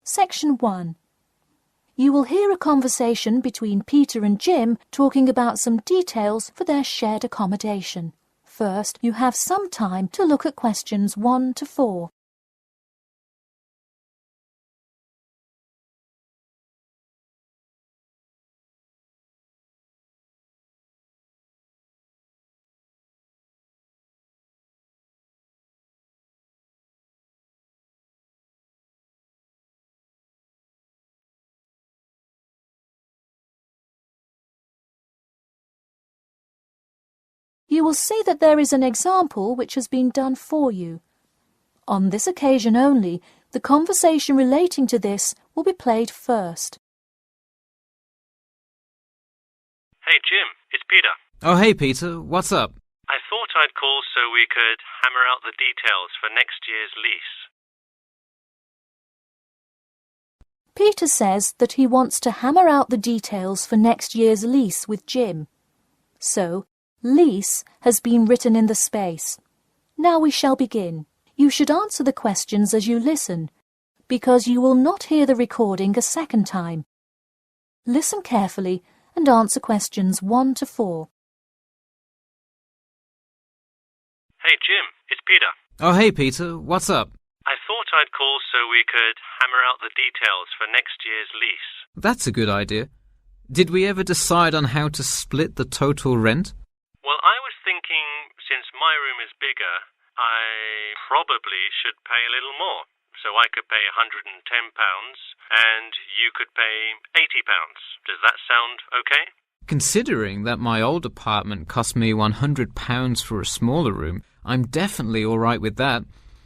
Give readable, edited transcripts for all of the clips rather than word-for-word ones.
Section 1. You will hear a conversation between Peter and Jim talking about some details for their shared accommodation. First, you have some time to look at questions 1 to 4. You will see that there is an example which has been done for you. On this occasion only, the conversation relating to this will be played first. Hey Jim, it's Peter. Oh hey Peter, what's up? I thought I'd call so we could hammer out the details for next year's lease. Peter says that he wants to hammer out the details for next year's lease with Jim. So, lease has been written in the space. Now we shall begin. You should answer the questions as you listen, because you will not hear the recording a second time. Listen carefully and answer questions 1 to 4. Hey Jim, it's Peter. Oh hey Peter, what's up? I thought I'd call so we could hammer out the details for next year's lease. That's a good idea. Did we ever decide on how to split the total rent? Well, I was thinking, since my room is bigger, I probably should pay a little more. So I could pay £110 and you could pay £80. Does that sound okay? Considering that my old apartment cost me £100 for a smaller room, I'm definitely all right with that.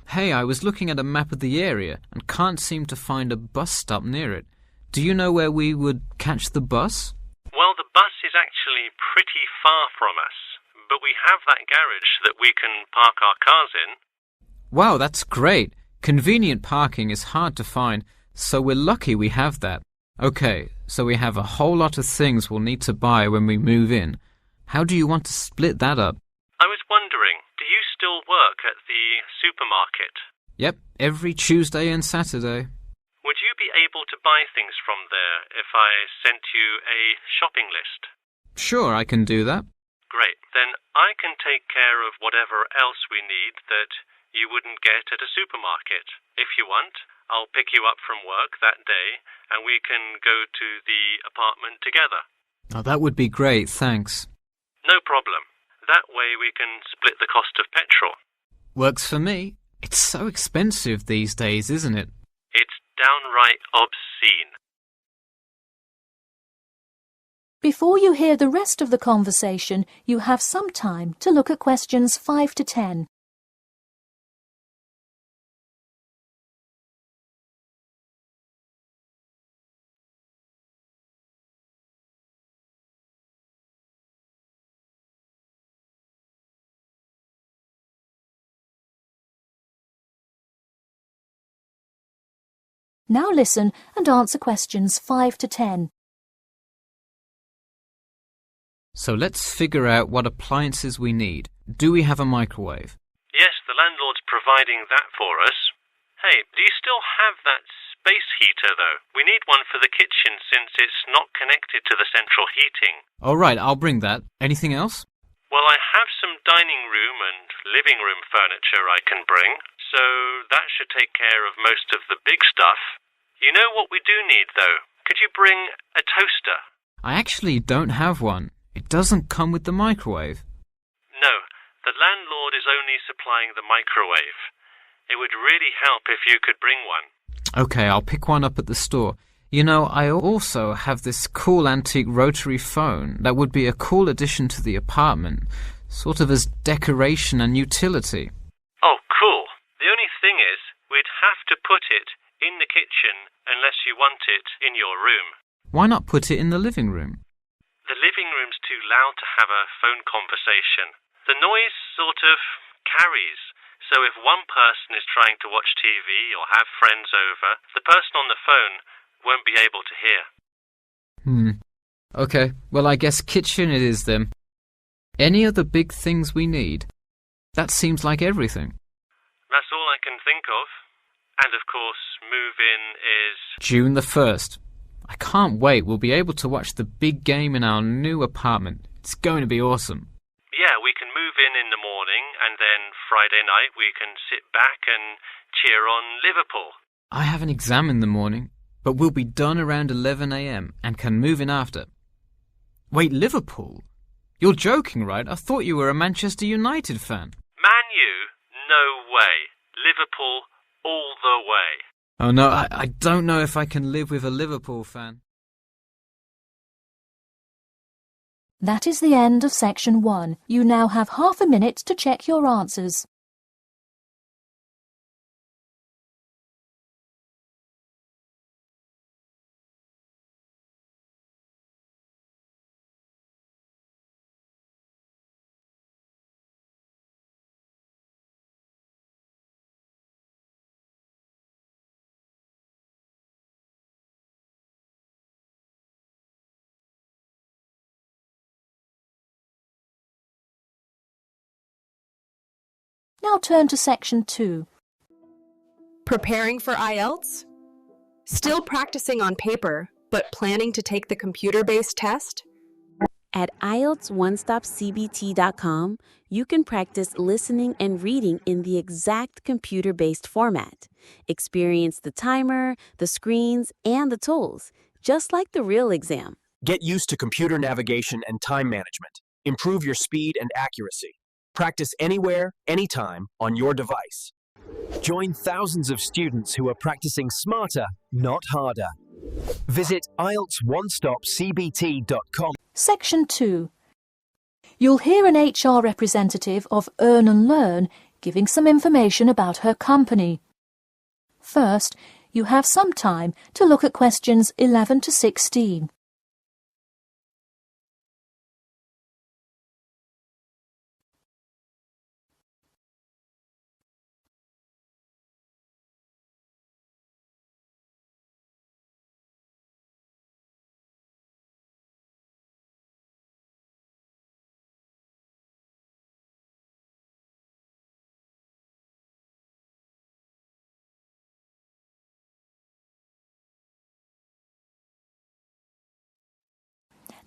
Hey, I was looking at a map of the area and can't seem to find a bus stop near it. Do you know where we would catch the bus? Well, the bus is actually pretty far from us, but we have that garage that we can park our cars in. Wow, that's great. Convenient parking is hard to find, so we're lucky we have that. Okay, so we have a whole lot of things we'll need to buy when we move in. How do you want to split that up? I was wondering, do you still work at the supermarket? Yep, every Tuesday and Saturday. Would you be able to buy things from there if I sent you a shopping list? Sure, I can do that. Great. Then I can take care of whatever else we need that you wouldn't get at a supermarket. If you want, I'll pick you up from work that day and we can go to the apartment together. Oh, that would be great, thanks. No problem. That way we can split the cost of petrol. Works for me. It's so expensive these days, isn't it? It's downright obscene. Before you hear the rest of the conversation, you have some time to look at questions 5 to 10. Now listen and answer questions 5 to 10. So let's figure out what appliances we need. Do we have a microwave? Yes, the landlord's providing that for us. Hey, do you still have that space heater, though? We need one for the kitchen since it's not connected to the central heating. All right, I'll bring that. Anything else? Well, I have some dining room and living room furniture I can bring, so that should take care of most of the big stuff. You know what we do need, though? Could you bring a toaster? I actually don't have one. It doesn't come with the microwave. No, the landlord is only supplying the microwave. It would really help if you could bring one. Okay, I'll pick one up at the store. You know, I also have this cool antique rotary phone that would be a cool addition to the apartment, sort of as decoration and utility. Oh, cool. The only thing is, we'd have to put it in the kitchen unless you want it in your room. Why not put it in the living room? The living room's too loud to have a phone conversation. The noise sort of carries, so if one person is trying to watch TV or have friends over, the person on the phone won't be able to hear. Okay, well I guess kitchen it is then. Any other big things we need? That seems like everything. That's all I can think of. And of course, move-in is June the 1st. I can't wait. We'll be able to watch the big game in our new apartment. It's going to be awesome. Yeah, we can move in the morning, and then Friday night we can sit back and cheer on Liverpool. I have an exam in the morning, but we'll be done around 11 a.m. and can move in after. Wait, Liverpool? You're joking, right? I thought you were a Manchester United fan. Man U? No way. Liverpool all the way. Oh no, I don't know if I can live with a Liverpool fan. That is the end of section 1. You now have half a minute to check your answers. Now turn to section 2. Preparing for IELTS? Still practicing on paper, but planning to take the computer-based test? At IELTSOneStopCBT.com, you can practice listening and reading in the exact computer-based format. Experience the timer, the screens, and the tools, just like the real exam. Get used to computer navigation and time management. Improve your speed and accuracy. Practice anywhere, anytime, on your device. Join thousands of students who are practicing smarter, not harder. Visit IELTSOneStopCBT.com. Section 2. You'll hear an HR representative of Earn and Learn giving some information about her company. First, you have some time to look at questions 11 to 16.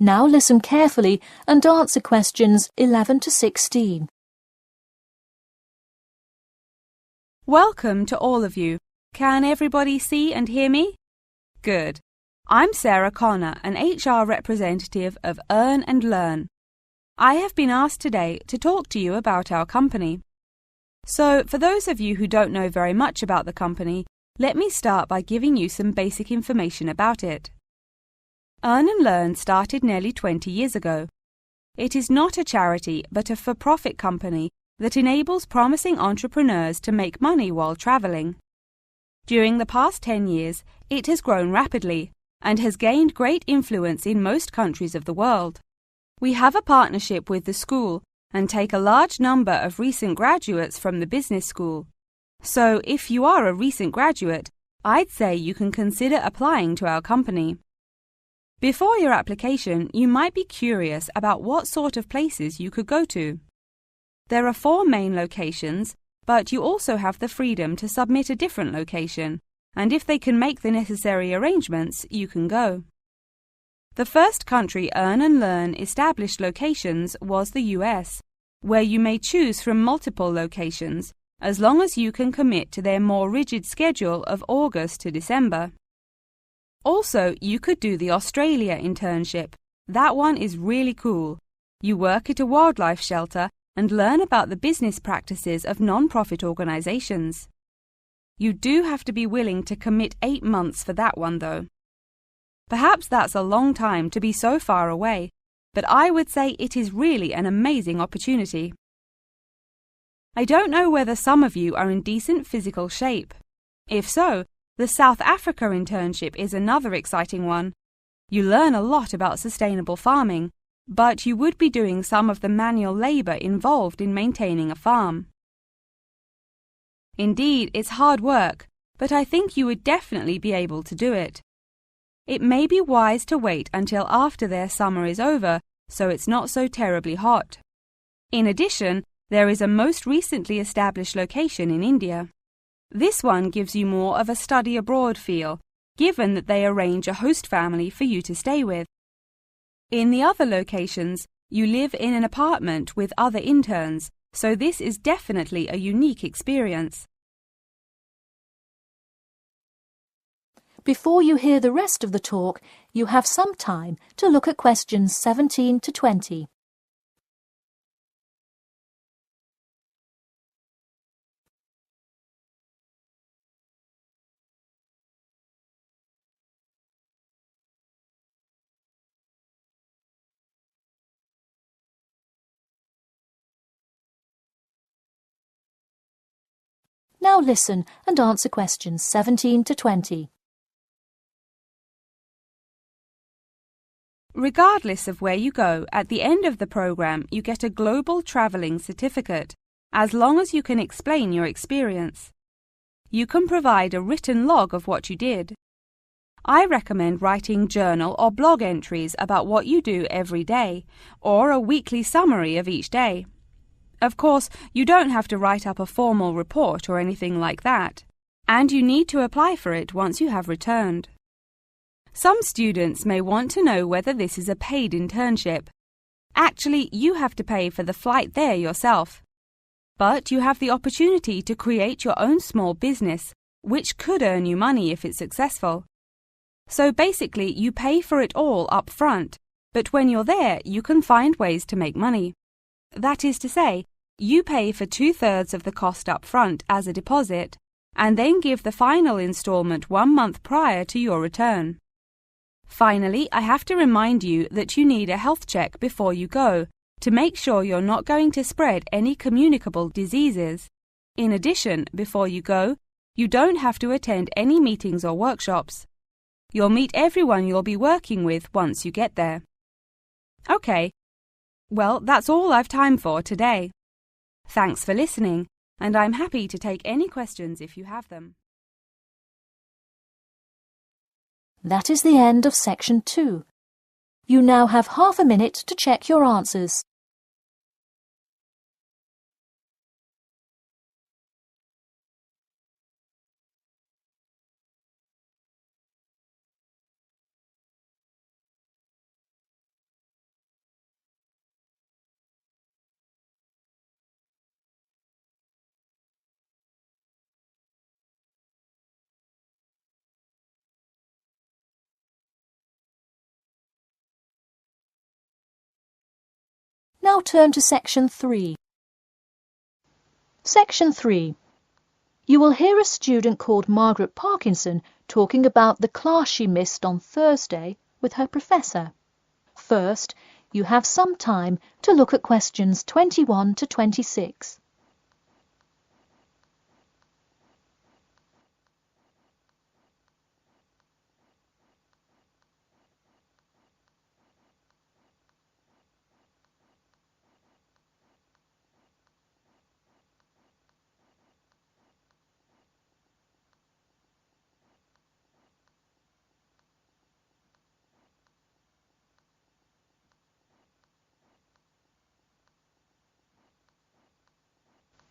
Now listen carefully and answer questions 11 to 16. Welcome to all of you. Can everybody see and hear me? Good. I'm Sarah Connor, an HR representative of Earn and Learn. I have been asked today to talk to you about our company. So, for those of you who don't know very much about the company, let me start by giving you some basic information about it. Earn and Learn started nearly 20 years ago. It is not a charity but a for-profit company that enables promising entrepreneurs to make money while traveling. During the past 10 years, it has grown rapidly and has gained great influence in most countries of the world. We have a partnership with the school and take a large number of recent graduates from the business school. So, if you are a recent graduate, I'd say you can consider applying to our company. Before your application, you might be curious about what sort of places you could go to. There are 4 main locations, but you also have the freedom to submit a different location, and if they can make the necessary arrangements, you can go. The first country Earn and Learn established locations was the US, where you may choose from multiple locations, as long as you can commit to their more rigid schedule of August to December. Also, you could do the Australia internship. That one is really cool. You work at a wildlife shelter and learn about the business practices of non-profit organizations. You do have to be willing to commit 8 months for that one, though. Perhaps that's a long time to be so far away, but I would say it is really an amazing opportunity. I don't know whether some of you are in decent physical shape. If so, the South Africa internship is another exciting one. You learn a lot about sustainable farming, but you would be doing some of the manual labor involved in maintaining a farm. Indeed, it's hard work, but I think you would definitely be able to do it. It may be wise to wait until after their summer is over, so it's not so terribly hot. In addition, there is a most recently established location in India. This one gives you more of a study abroad feel, given that they arrange a host family for you to stay with. In the other locations, you live in an apartment with other interns, so this is definitely a unique experience. Before you hear the rest of the talk, you have some time to look at questions 17 to 20. Now listen and answer questions 17 to 20. Regardless of where you go, at the end of the program you get a global travelling certificate, as long as you can explain your experience. You can provide a written log of what you did. I recommend writing journal or blog entries about what you do every day, or a weekly summary of each day. Of course, you don't have to write up a formal report or anything like that, and you need to apply for it once you have returned. Some students may want to know whether this is a paid internship. Actually, you have to pay for the flight there yourself. But you have the opportunity to create your own small business, which could earn you money if it's successful. So basically, you pay for it all up front, but when you're there, you can find ways to make money. That is to say, you pay for 2/3 of the cost up front as a deposit, and then give the final installment 1 month prior to your return. Finally, I have to remind you that you need a health check before you go, to make sure you're not going to spread any communicable diseases. In addition, before you go, you don't have to attend any meetings or workshops. You'll meet everyone you'll be working with once you get there. Okay. Well, that's all I've time for today. Thanks for listening, and I'm happy to take any questions if you have them. That is the end of section 2. You now have half a minute to check your answers. Now turn to section 3. Section 3. You will hear a student called Margaret Parkinson talking about the class she missed on Thursday with her professor. First, you have some time to look at questions 21 to 26.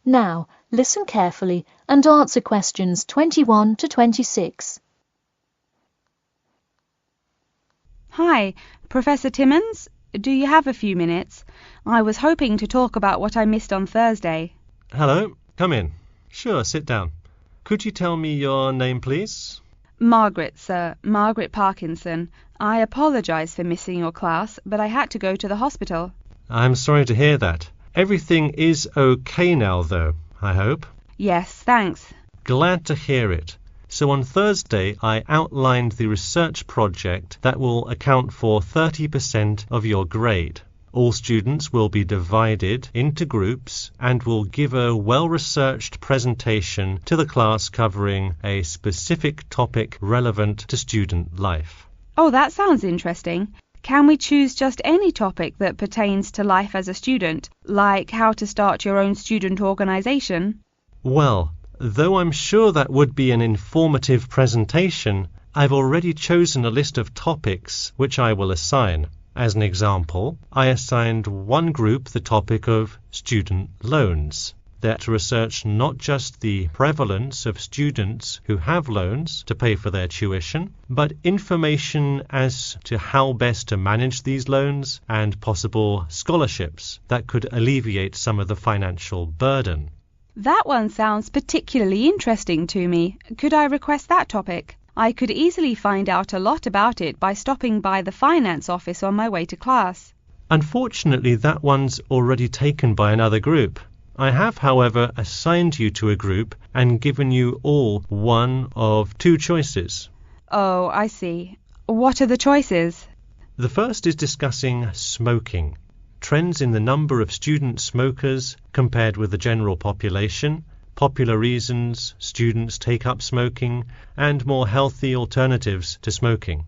Now, listen carefully and answer questions 21 to 26. Hi, Professor Timmons. Do you have a few minutes? I was hoping to talk about what I missed on Thursday. Hello, come in. Sure, sit down. Could you tell me your name, please? Margaret, sir. Margaret Parkinson. I apologise for missing your class, but I had to go to the hospital. I'm sorry to hear that. Everything is okay now, though, I hope? Yes, thanks. Glad to hear it. So on Thursday, I outlined the research project that will account for 30% of your grade. All students will be divided into groups and will give a well-researched presentation to the class covering a specific topic relevant to student life. Oh, that sounds interesting. Can we choose just any topic that pertains to life as a student, like how to start your own student organisation? Well, though I'm sure that would be an informative presentation, I've already chosen a list of topics which I will assign. As an example, I assigned one group the topic of student loans. They're to research not just the prevalence of students who have loans to pay for their tuition, but information as to how best to manage these loans and possible scholarships that could alleviate some of the financial burden. That one sounds particularly interesting to me. Could I request that topic? I could easily find out a lot about it by stopping by the finance office on my way to class. Unfortunately, that one's already taken by another group. I have, however, assigned you to a group and given you all one of two choices. Oh, I see. What are the choices? The first is discussing smoking, trends in the number of student smokers compared with the general population, popular reasons students take up smoking, and more healthy alternatives to smoking.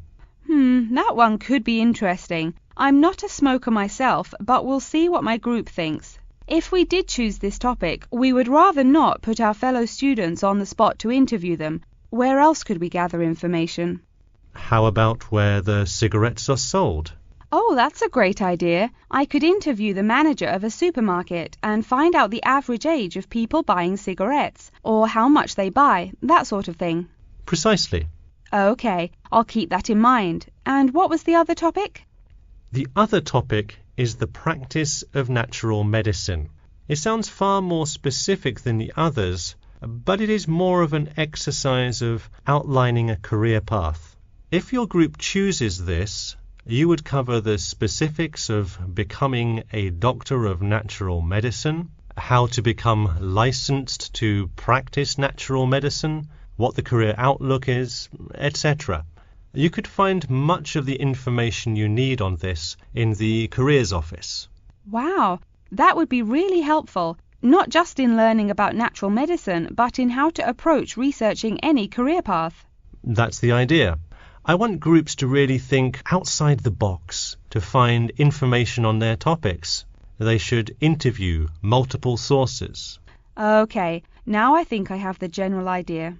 That one could be interesting. I'm not a smoker myself, but we'll see what my group thinks. If we did choose this topic, we would rather not put our fellow students on the spot to interview them. Where else could we gather information? How about where the cigarettes are sold? Oh, that's a great idea. I could interview the manager of a supermarket and find out the average age of people buying cigarettes, or how much they buy, that sort of thing. Precisely. Okay, I'll keep that in mind. And what was the other topic? The other topic is the practice of natural medicine. It sounds far more specific than the others, but it is more of an exercise of outlining a career path. If your group chooses this, you would cover the specifics of becoming a doctor of natural medicine, how to become licensed to practice natural medicine, what the career outlook is, etc. You could find much of the information you need on this in the Careers Office. Wow, that would be really helpful, not just in learning about natural medicine, but in how to approach researching any career path. That's the idea. I want groups to really think outside the box to find information on their topics. They should interview multiple sources. Okay, now I think I have the general idea.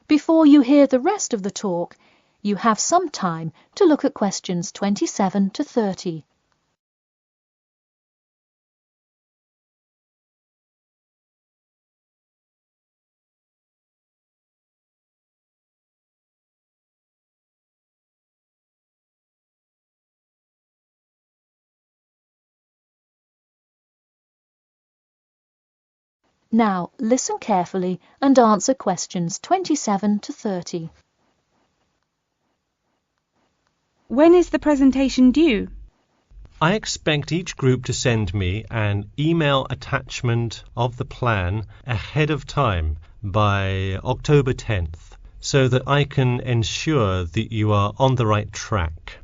Before you hear the rest of the talk, you have some time to look at questions 27 to 30. Now, listen carefully and answer questions 27 to 30. When is the presentation due? I expect each group to send me an email attachment of the plan ahead of time by October 10th, so that I can ensure that you are on the right track.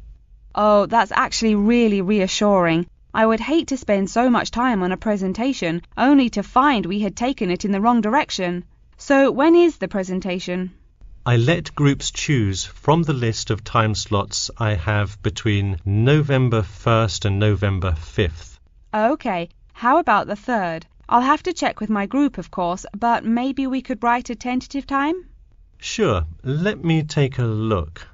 Oh, that's actually really reassuring. I would hate to spend so much time on a presentation only to find we had taken it in the wrong direction. So when is the presentation? I let groups choose from the list of time slots I have between November 1st and November 5th. Okay, how about the 3rd? I'll have to check with my group, of course, but maybe we could write a tentative time? Sure, let me take a look.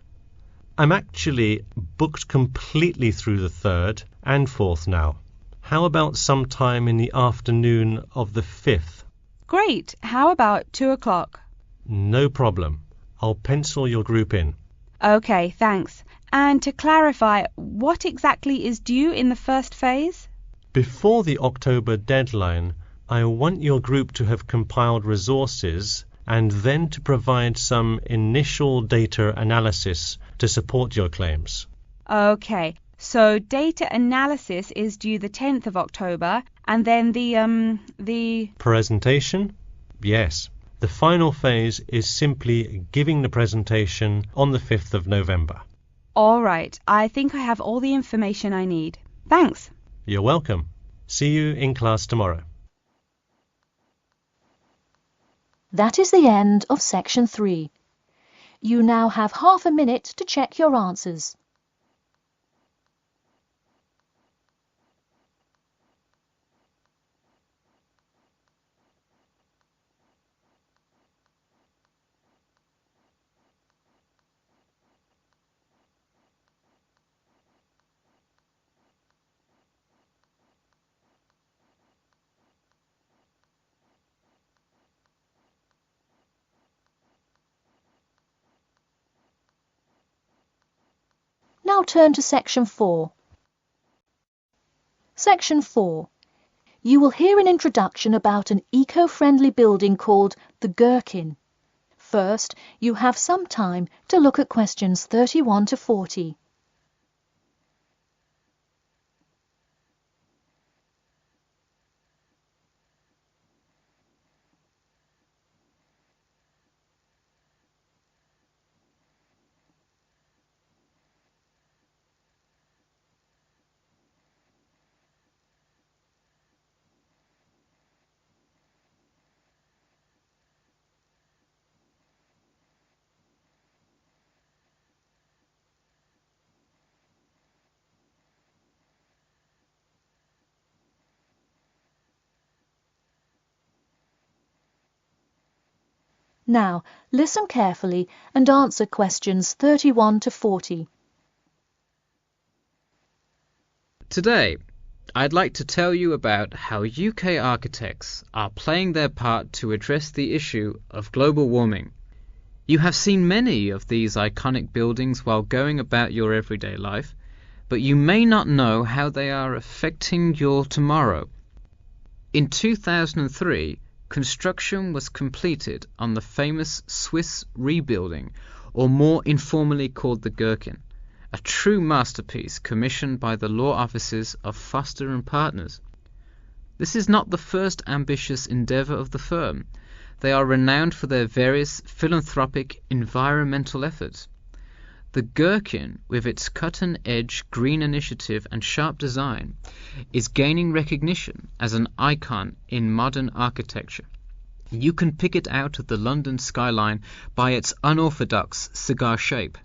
I'm actually booked completely through the 3rd and 4th now. How about sometime in the afternoon of the 5th? Great, how about 2 o'clock? No problem. I'll pencil your group in. Okay, thanks. And to clarify, what exactly is due in the first phase? Before the October deadline, I want your group to have compiled resources and then to provide some initial data analysis to support your claims. Okay, so data analysis is due the 10th of October, and then the Presentation? Yes. The final phase is simply giving the presentation on the 5th of November. All right, I think I have all the information I need. Thanks. You're welcome. See you in class tomorrow. That is the end of section 3. You now have half a minute to check your answers. Now turn to Section 4. Section 4. You will hear an introduction about an eco-friendly building called the Gherkin. First, you have some time to look at questions 31 to 40. Now, listen carefully and answer questions 31 to 40. Today, I'd like to tell you about how UK architects are playing their part to address the issue of global warming. You have seen many of these iconic buildings while going about your everyday life, but you may not know how they are affecting your tomorrow. In 2003, construction was completed on the famous Swiss rebuilding, or more informally called the Gherkin, a true masterpiece commissioned by the law offices of Foster and Partners. This is not the first ambitious endeavour of the firm. They are renowned for their various philanthropic environmental efforts. The Gherkin, with its cutting-edge green initiative and sharp design, is gaining recognition as an icon in modern architecture. You can pick it out of the London skyline by its unorthodox cigar shape.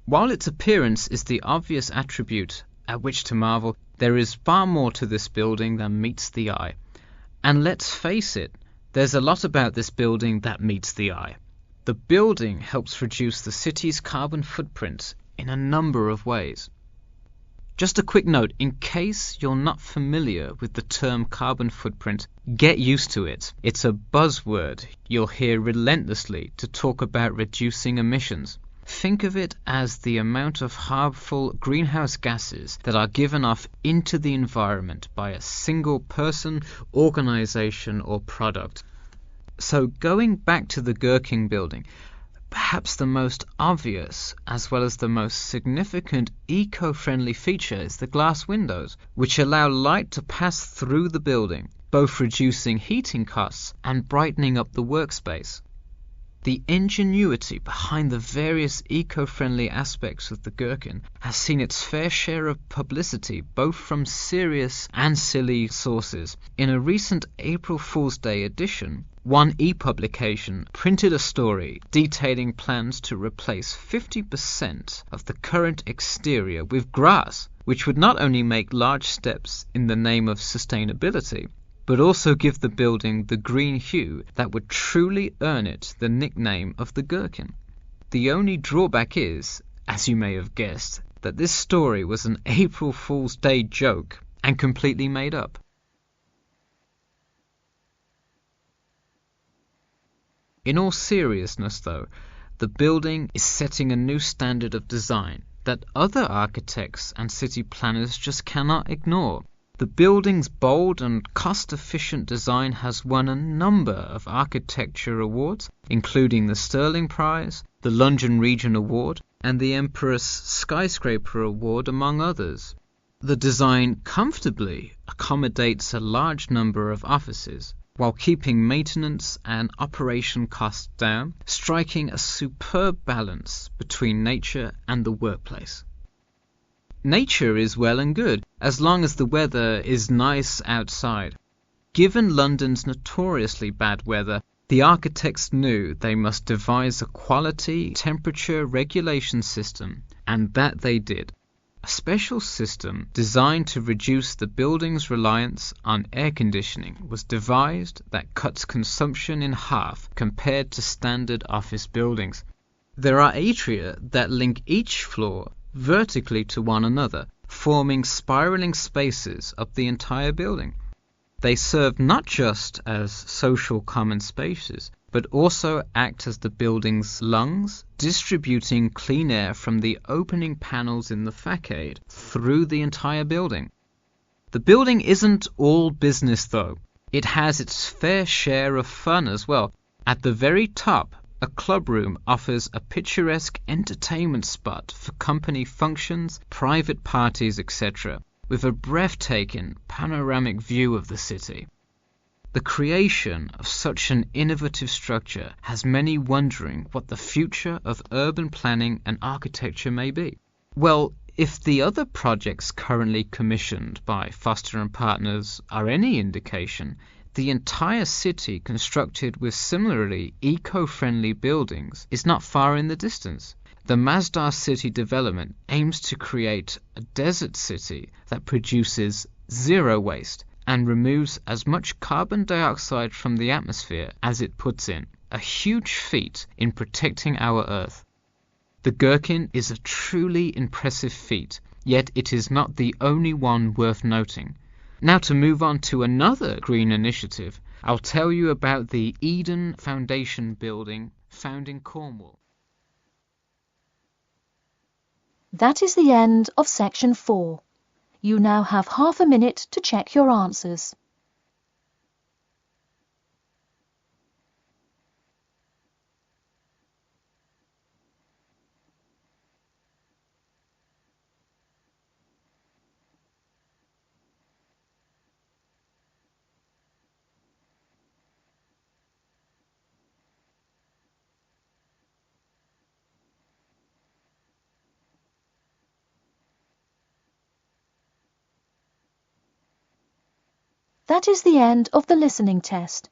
While its appearance is the obvious attribute at which to marvel, there is far more to this building than meets the eye. And let's face it, there's a lot about this building that meets the eye. The building helps reduce the city's carbon footprint in a number of ways. Just a quick note, in case you're not familiar with the term carbon footprint, get used to it. It's a buzzword you'll hear relentlessly to talk about reducing emissions. Think of it as the amount of harmful greenhouse gases that are given off into the environment by a single person, organization, or product. So going back to the Gherkin building, perhaps the most obvious as well as the most significant eco-friendly feature is the glass windows, which allow light to pass through the building, both reducing heating costs and brightening up the workspace. The ingenuity behind the various eco-friendly aspects of the Gherkin has seen its fair share of publicity both from serious and silly sources. In a recent April Fool's Day edition, One e-publication printed a story detailing plans to replace 50% of the current exterior with grass, which would not only make large steps in the name of sustainability, but also give the building the green hue that would truly earn it the nickname of the Gherkin. The only drawback is, as you may have guessed, that this story was an April Fool's Day joke and completely made up. In all seriousness, though, the building is setting a new standard of design that other architects and city planners just cannot ignore. The building's bold and cost-efficient design has won a number of architecture awards, including the Stirling Prize, the London Region Award, and the Empress Skyscraper Award, among others. The design comfortably accommodates a large number of offices, while keeping maintenance and operation costs down, striking a superb balance between nature and the workplace. Nature is well and good, as long as the weather is nice outside. Given London's notoriously bad weather, the architects knew they must devise a quality temperature regulation system, and that they did. A special system designed to reduce the building's reliance on air conditioning was devised that cuts consumption in half compared to standard office buildings. There are atria that link each floor vertically to one another, forming spiraling spaces up the entire building. They serve not just as social common spaces, but also act as the building's lungs, distributing clean air from the opening panels in the facade through the entire building. The building isn't all business though. It has its fair share of fun as well. At the very top, a club room offers a picturesque entertainment spot for company functions, private parties, etc., with a breathtaking panoramic view of the city. The creation of such an innovative structure has many wondering what the future of urban planning and architecture may be. Well, if the other projects currently commissioned by Foster and Partners are any indication, the entire city constructed with similarly eco-friendly buildings is not far in the distance. The Masdar City development aims to create a desert city that produces zero waste and removes as much carbon dioxide from the atmosphere as it puts in, a huge feat in protecting our Earth. The Gherkin is a truly impressive feat, yet it is not the only one worth noting. Now to move on to another green initiative, I'll tell you about the Eden Foundation building found in Cornwall. That is the end of section 4. You now have half a minute to check your answers. That is the end of the listening test.